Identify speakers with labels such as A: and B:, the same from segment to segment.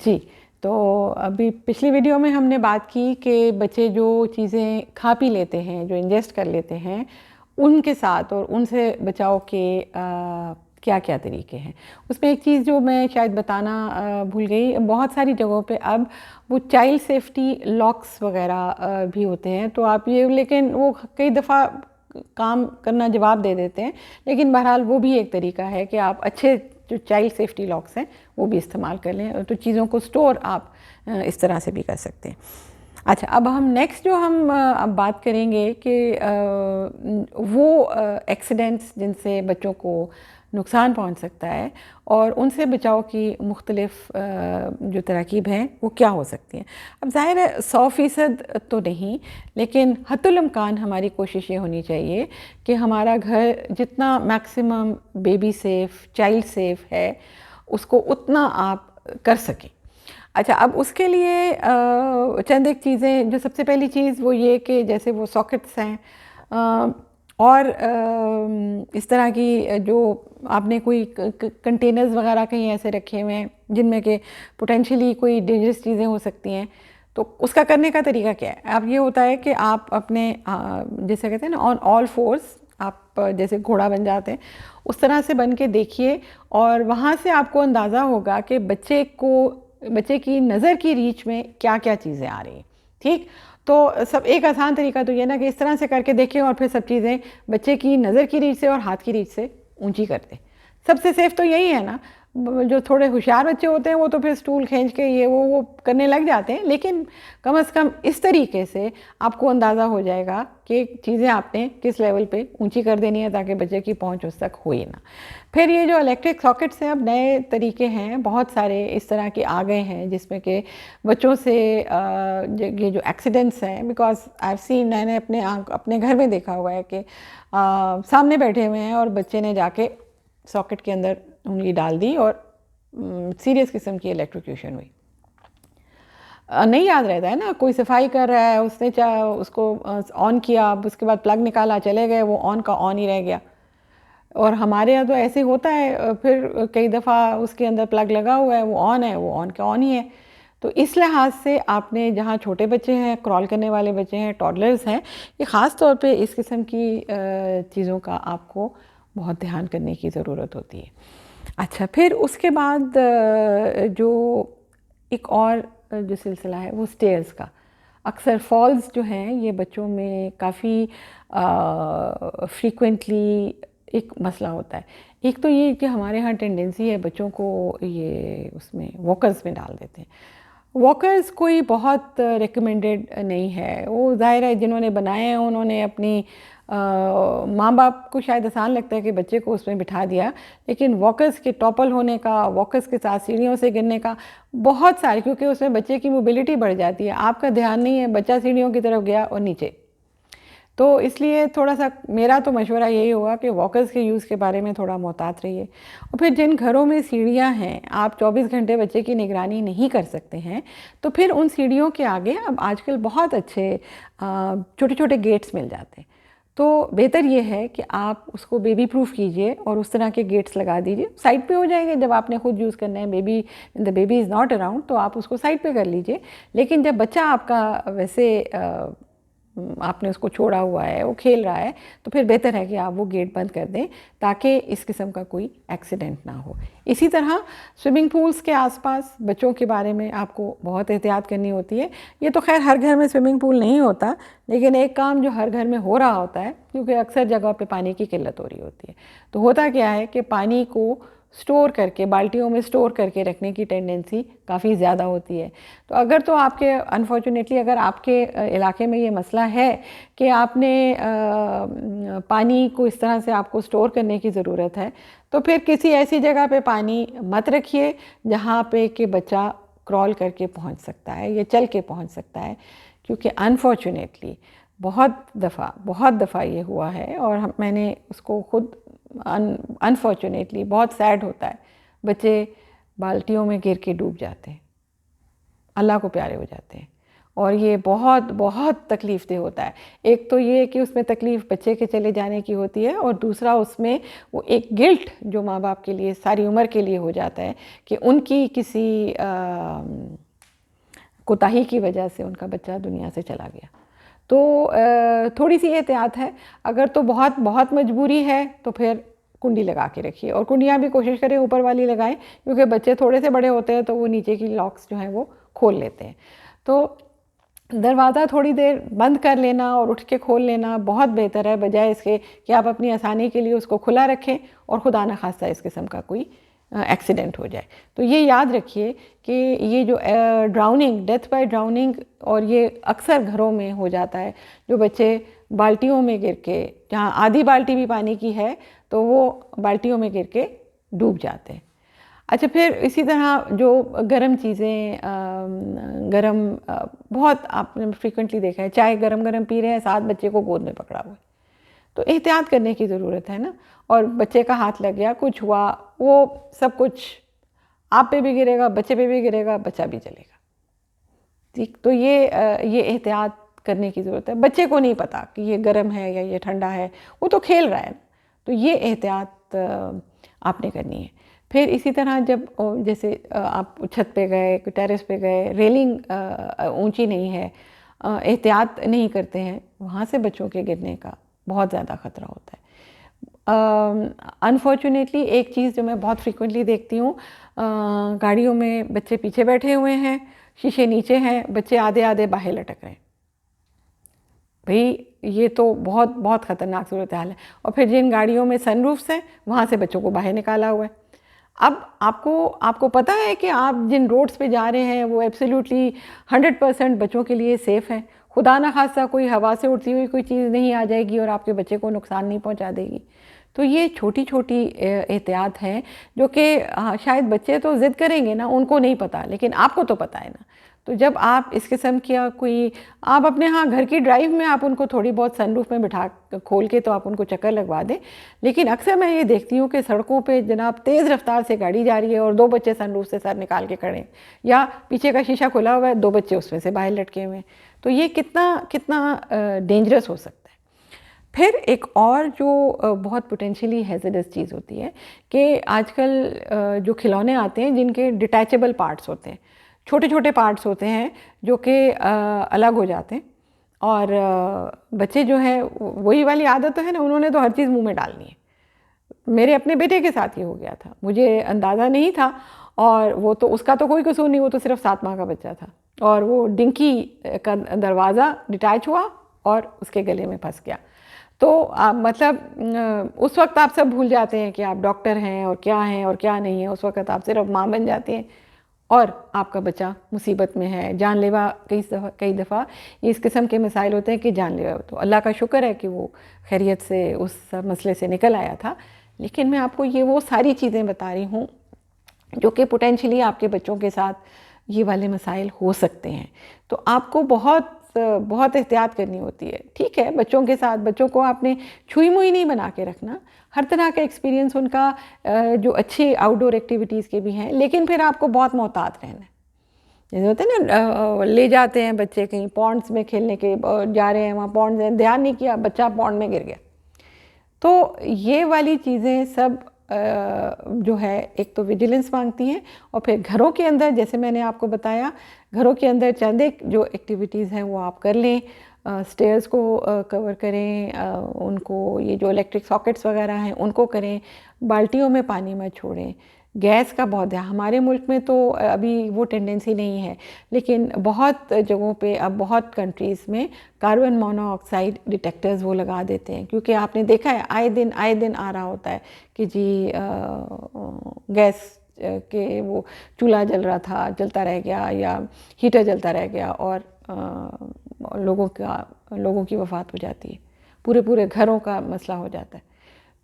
A: जी, तो अभी पिछली वीडियो में हमने बात की कि बच्चे जो चीज़ें खा पी लेते हैं, जो इंजेस्ट कर लेते हैं, उनके साथ और उनसे बचाव के क्या-क्या तरीके हैं। उसमें एक चीज़ जो मैं शायद बताना भूल गई, बहुत सारी जगहों पे अब वो चाइल्ड सेफ्टी लॉक्स वग़ैरह भी होते हैं, तो आप ये लेकिन वो कई दफ़ा काम करना जवाब दे देते हैं, लेकिन बहरहाल वो भी एक तरीका है कि आप अच्छे जो चाइल्ड सेफ्टी लॉक्स हैं वो भी इस्तेमाल कर लें, तो चीज़ों को स्टोर आप इस तरह से भी कर सकते हैं। अच्छा, अब हम नेक्स्ट जो हम अब बात करेंगे कि वो एक्सीडेंट्स जिनसे बच्चों को नुकसान पहुंच सकता है और उनसे बचाव की मुख्तलिफ जो तरकीब हैं वो क्या हो सकती हैं। अब ज़ाहिर है 100% तो नहीं, लेकिन हद्दुल इम्कान हमारी कोशिश ये होनी चाहिए कि हमारा घर जितना maximum baby safe, child safe है, उसको उतना आप कर सकें। अच्छा, अब उसके लिए चंद एक चीज़ें, जो सबसे पहली चीज़ वो ये कि जैसे वो सॉकेट्स हैं और इस तरह की जो आपने कोई कंटेनर्स वगैरह कहीं ऐसे रखे हुए हैं जिनमें कि पोटेंशियली कोई डेंजरस चीज़ें हो सकती हैं, तो उसका करने का तरीका क्या है। अब ये होता है कि आप अपने जैसे कहते हैं ना, ऑन ऑल फोर्स, आप जैसे घोड़ा बन जाते हैं उस तरह से बन के देखिए, और वहाँ से आपको अंदाज़ा होगा कि बच्चे की नज़र की रीच में क्या क्या चीज़ें आ रही हैं। ठीक, तो सब एक आसान तरीका तो ये ना कि इस तरह से करके देखें और फिर सब चीज़ें बच्चे की नज़र की रीच से और हाथ की रीच से ऊंची कर दें। सबसे सेफ तो यही है ना। जो थोड़े होशियार बच्चे होते हैं वो तो फिर स्टूल खींच के ये वो करने लग जाते हैं, लेकिन कम से कम इस तरीके से आपको अंदाज़ा हो जाएगा कि चीज़ें आपने किस लेवल पे ऊंची कर देनी है ताकि बच्चे की पहुंच उस तक हो ही ना। फिर ये जो इलेक्ट्रिक सॉकेट्स हैं, अब नए तरीके हैं, बहुत सारे इस तरह के आ गए हैं जिसमें कि बच्चों से ये जो एक्सीडेंट्स हैं, बिकॉज आई हैव सीन, मैंने अपने घर में देखा हुआ है कि सामने बैठे हुए हैं और बच्चे ने जाके सॉकेट के अंदर उंगली डाल दी और सीरियस किस्म की इलेक्ट्रोक्यूशन हुई। नहीं याद रहता है ना, कोई सफाई कर रहा है, उसने उसको ऑन किया, उसके बाद प्लग निकाला, चले गए, वो ऑन का ऑन ही रह गया। और हमारे यहाँ तो ऐसे होता है, फिर कई दफ़ा उसके अंदर प्लग लगा हुआ है, वो ऑन का ऑन ही है। तो इस लिहाज से आपने, जहाँ छोटे बच्चे हैं, क्रॉल करने वाले बच्चे हैं, टॉडलर्स हैं, ये ख़ास तौर पे इस किस्म की चीज़ों का आपको बहुत ध्यान करने की ज़रूरत होती है। अच्छा, फिर उसके बाद जो एक और जो सिलसिला है वो स्टेयर्स का। अक्सर फॉल्स जो हैं ये बच्चों में काफ़ी फ्रीक्वेंटली एक मसला होता है। एक तो ये कि हमारे यहाँ टेंडेंसी है बच्चों को ये उसमें वॉकर्स में डाल देते हैं। वॉकर्स कोई बहुत रिकमेंडेड नहीं है, वो ज़ाहिर है जिन्होंने बनाए हैं उन्होंने अपनी माँ बाप को शायद आसान लगता है कि बच्चे को उसमें बिठा दिया, लेकिन वॉकर्स के टॉपल होने का, वॉकर्स के साथ सीढ़ियों से गिरने का बहुत सारे, क्योंकि उसमें बच्चे की मोबिलिटी बढ़ जाती है, आपका ध्यान नहीं है, बच्चा सीढ़ियों की तरफ गया और नीचे। तो इसलिए थोड़ा सा मेरा तो मशवरा यही होगा कि वॉकर्स के यूज़ के बारे में थोड़ा मोहतात रहिए। और फिर जिन घरों में सीढ़ियाँ हैं, आप 24 घंटे बच्चे की निगरानी नहीं कर सकते हैं, तो फिर उन सीढ़ियों के आगे अब आजकल बहुत अच्छे छोटे छोटे गेट्स मिल जाते हैं। तो बेहतर ये है कि आप उसको बेबी प्रूफ कीजिए और उस तरह के गेट्स लगा दीजिए। साइड पे हो जाएंगे जब आपने खुद यूज़ करना है, the baby is not around, तो आप उसको साइड पे कर लीजिए। लेकिन जब बच्चा आपका वैसे आपने उसको छोड़ा हुआ है, वो खेल रहा है, तो फिर बेहतर है कि आप वो गेट बंद कर दें ताकि इस किस्म का कोई एक्सीडेंट ना हो। इसी तरह स्विमिंग पूल्स के आसपास बच्चों के बारे में आपको बहुत एहतियात करनी होती है। ये तो खैर हर घर में स्विमिंग पूल नहीं होता, लेकिन एक काम जो हर घर में हो रहा होता है, क्योंकि अक्सर जगह पे पानी की किल्लत हो रही होती है। तो होता क्या है कि पानी को स्टोर करके, बाल्टियों में स्टोर करके रखने की टेंडेंसी काफ़ी ज़्यादा होती है। तो अगर तो आपके अनफॉर्चुनेटली अगर आपके इलाके में ये मसला है कि आपने पानी को इस तरह से आपको स्टोर करने की ज़रूरत है, तो फिर किसी ऐसी जगह पे पानी मत रखिए जहाँ पे कि बच्चा क्रॉल करके पहुँच सकता है या चल के पहुँच सकता है, क्योंकि अनफॉर्चुनेटली बहुत दफ़ा ये हुआ है और मैंने उसको खुद अनफॉर्चुनेटली, बहुत सैड होता है, बच्चे बाल्टियों में गिर के डूब जाते हैं, अल्लाह को प्यारे हो जाते हैं, और ये बहुत तकलीफ़देह होता है। एक तो ये कि उसमें तकलीफ़ बच्चे के चले जाने की होती है, और दूसरा उसमें वो एक गिल्ट जो माँ बाप के लिए सारी उम्र के लिए हो जाता है कि उनकी किसी कोताही की वजह से उनका बच्चा दुनिया से चला गया। तो थोड़ी सी एहतियात है। अगर तो बहुत बहुत मजबूरी है तो फिर कुंडी लगा के रखिए, और कुंडियाँ भी कोशिश करें ऊपर वाली लगाएं, क्योंकि बच्चे थोड़े से बड़े होते हैं तो वो नीचे की लॉक्स जो हैं वो खोल लेते हैं। तो दरवाज़ा थोड़ी देर बंद कर लेना और उठ के खोल लेना बहुत बेहतर है, बजाय इसके कि आप अपनी आसानी के लिए उसको खुला रखें और खुदा न खास्ता इस किस्म का कोई एक्सीडेंट हो जाए। तो ये याद रखिए कि ये जो ड्राउनिंग, डेथ बाय ड्राउनिंग, और ये अक्सर घरों में हो जाता है। जो बच्चे बाल्टियों में गिर के, जहाँ आधी बाल्टी भी पानी की है तो वो बाल्टियों में गिर के डूब जाते हैं। अच्छा, फिर इसी तरह जो गर्म चीज़ें, बहुत आपने फ्रीक्वेंटली देखा है, चाय गरम गरम पी रहे हैं, साथ बच्चे को गोद में पकड़ा हुआ है, तो एहतियात करने की ज़रूरत है ना। और बच्चे का हाथ लग गया, कुछ हुआ, वो सब कुछ आप पे भी गिरेगा, बच्चे पे भी गिरेगा, बच्चा भी चलेगा। ठीक, तो ये एहतियात करने की ज़रूरत है। बच्चे को नहीं पता कि ये गर्म है या ये ठंडा है, वो तो खेल रहा है, तो ये एहतियात आपने करनी है। फिर इसी तरह जब जैसे आप छत पे गए, टेरेस पे गए, रेलिंग ऊंची नहीं है, एहतियात नहीं करते हैं, वहाँ से बच्चों के गिरने का बहुत ज़्यादा ख़तरा होता है। अनफॉर्चुनेटली एक चीज़ जो मैं बहुत फ्रीक्वेंटली देखती हूँ, गाड़ियों में बच्चे पीछे बैठे हुए हैं, शीशे नीचे हैं, बच्चे आधे आधे बाहर लटक रहे हैं। भाई ये तो बहुत बहुत ख़तरनाक सूरत हाल है। और फिर जिन गाड़ियों में सनरूफ्स हैं वहाँ से बच्चों को बाहर निकाला हुआ है। अब आपको पता है कि आप जिन रोड्स पे जा रहे हैं वो एब्सोल्युटली 100% बच्चों के लिए सेफ़ है। खुदा ना खास्ता कोई हवा से उड़ती हुई कोई चीज़ नहीं आ जाएगी और आपके बच्चे को नुकसान नहीं पहुंचा देगी। तो ये छोटी छोटी एहतियात हैं जो कि शायद बच्चे तो ज़िद करेंगे ना, उनको नहीं पता, लेकिन आपको तो पता है ना। तो जब आप इस किस्म की कोई, आप अपने घर की ड्राइव में आप उनको थोड़ी बहुत सनरूफ में बिठा खोल के तो आप उनको चक्कर लगवा दें। लेकिन अक्सर मैं ये देखती हूँ कि सड़कों पे जनाब तेज़ रफ्तार से गाड़ी जा रही है और 2 बच्चे सनरूफ से सर निकाल के खड़े हैं, या पीछे का शीशा खुला हुआ है, 2 बच्चे उसमें से बाहर लटके हुए हैं। तो ये कितना डेंजरस हो सकता है। फिर एक और जो बहुत पोटेंशियली हैज़र्डस चीज़ होती है कि आजकल जो खिलौने आते हैं जिनके डिटैचेबल पार्ट्स होते हैं, छोटे छोटे पार्ट्स होते हैं जो कि अलग हो जाते हैं, और बच्चे जो हैं वही वाली आदत तो है ना, उन्होंने तो हर चीज़ मुंह में डालनी है। मेरे अपने बेटे के साथ ये हो गया था, मुझे अंदाज़ा नहीं था, और वो तो उसका तो कोई कसूर नहीं, वो तो सिर्फ 7 माह का बच्चा था, और वो डिंकी का दरवाज़ा डिटैच हुआ और उसके गले में फंस गया। तो मतलब उस वक्त आप सब भूल जाते हैं कि आप डॉक्टर हैं और क्या नहीं है। उस वक्त आप सिर्फ माँ बन जाती हैं और आपका बच्चा मुसीबत में है, जानलेवा। कई दफ़ा इस किस्म के मसाइल होते हैं कि जानलेवा। तो अल्लाह का शुक्र है कि वो खैरियत से उस मसले से निकल आया था। लेकिन मैं आपको ये वो सारी चीज़ें बता रही हूँ जो कि पोटेंशियली आपके बच्चों के साथ ये वाले मसाइल हो सकते हैं। तो आपको बहुत एहतियात करनी होती है। ठीक है, बच्चों के साथ बच्चों को आपने छुई मुई नहीं बना के रखना। हर तरह का एक्सपीरियंस उनका, जो अच्छे आउटडोर एक्टिविटीज़ के भी हैं, लेकिन फिर आपको बहुत मोहतात रहना है। जैसे होते हैं ना, ले जाते हैं बच्चे कहीं पॉन्ड्स में खेलने के, जा रहे हैं वहाँ पॉन्ड्स हैं, ध्यान नहीं किया, बच्चा पॉन्ड में गिर गया। तो ये वाली चीज़ें सब जो है, एक तो विजिलेंस मांगती हैं, और फिर घरों के अंदर जैसे मैंने आपको बताया, घरों के अंदर चंद एक जो एक्टिविटीज़ हैं वो आप कर लें। स्टेयर्स को कवर करें, उनको ये जो इलेक्ट्रिक सॉकेट्स वगैरह हैं उनको करें, बाल्टियों में पानी मत छोड़ें। गैस का बहुत ध्यान, हमारे मुल्क में तो अभी वो टेंडेंसी नहीं है, लेकिन बहुत जगहों पे अब बहुत कंट्रीज़ में कार्बन मोनोऑक्साइड डिटेक्टर्स वो लगा देते हैं, क्योंकि आपने देखा है आए दिन आ रहा होता है कि जी गैस के वो चूल्हा जल रहा था, जलता रह गया, या हीटर जलता रह गया, और लोगों की वफ़ात हो जाती है, पूरे घरों का मसला हो जाता है।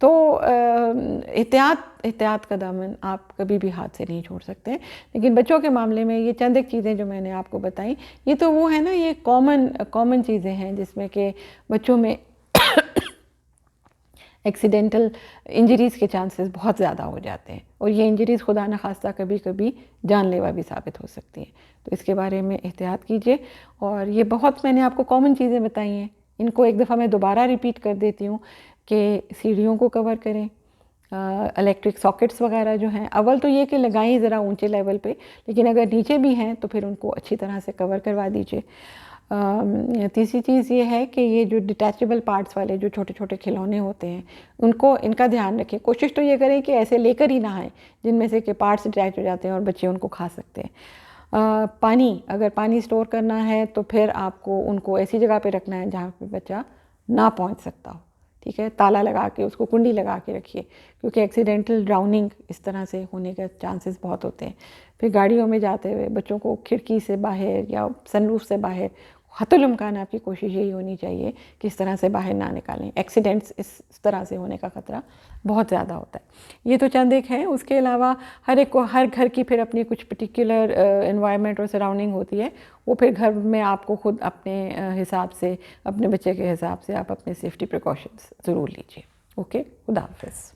A: तो एहतियात का दामन आप कभी भी हाथ से नहीं छोड़ सकते। लेकिन बच्चों के मामले में ये चंद एक चीज़ें जो मैंने आपको बताई, ये तो वो है ना, ये कॉमन चीज़ें हैं जिसमें कि बच्चों में एक्सीडेंटल इंजरीज़ के चांसेस बहुत ज़्यादा हो जाते हैं, और ये इंजरीज़ खुदा न खास्ता कभी कभी जानलेवा भी साबित हो सकती हैं। तो इसके बारे में एहतियात कीजिए। और ये बहुत मैंने आपको कॉमन चीज़ें बताई हैं, इनको एक दफ़ा मैं दोबारा रिपीट कर देती हूँ कि सीढ़ियों को कवर करें, इलेक्ट्रिक सॉकेट्स वगैरह जो हैं, अव्वल तो ये कि लगाएं ज़रा ऊंचे लेवल पे, लेकिन अगर नीचे भी हैं तो फिर उनको अच्छी तरह से कवर करवा दीजिए। तीसरी चीज़ ये है कि ये जो डिटैचेबल पार्ट्स वाले जो छोटे छोटे खिलौने होते हैं उनको, इनका ध्यान रखें। कोशिश तो ये करें कि ऐसे लेकर ही ना आएँ जिनमें से कि पार्ट्स डिटैच हो जाते हैं और बच्चे उनको खा सकते हैं। पानी, अगर पानी स्टोर करना है तो फिर आपको उनको ऐसी जगह पे रखना है जहाँ पे बच्चा ना पहुँच सकता हो, ठीक है। ताला लगा के उसको कुंडी लगा के रखिए, क्योंकि एक्सीडेंटल ड्राउनिंग इस तरह से होने के चांसेस बहुत होते हैं। फिर गाड़ियों में जाते हुए बच्चों को खिड़की से बाहर या सनरूफ से बाहर हतुल इम्कान आपकी कोशिश यही होनी चाहिए कि इस तरह से बाहर ना निकालें। एक्सीडेंट्स इस तरह से होने का ख़तरा बहुत ज़्यादा होता है। ये तो चंद एक हैं, उसके अलावा हर एक को, हर घर की फिर अपनी कुछ पर्टिकुलर एनवायरनमेंट और सराउंडिंग होती है, वो फिर घर में आपको खुद अपने हिसाब से, अपने बच्चे के हिसाब से आप अपने सेफ्टी प्रिकॉशंस ज़रूर लीजिए। ओके, खुदा हाफ़िज़।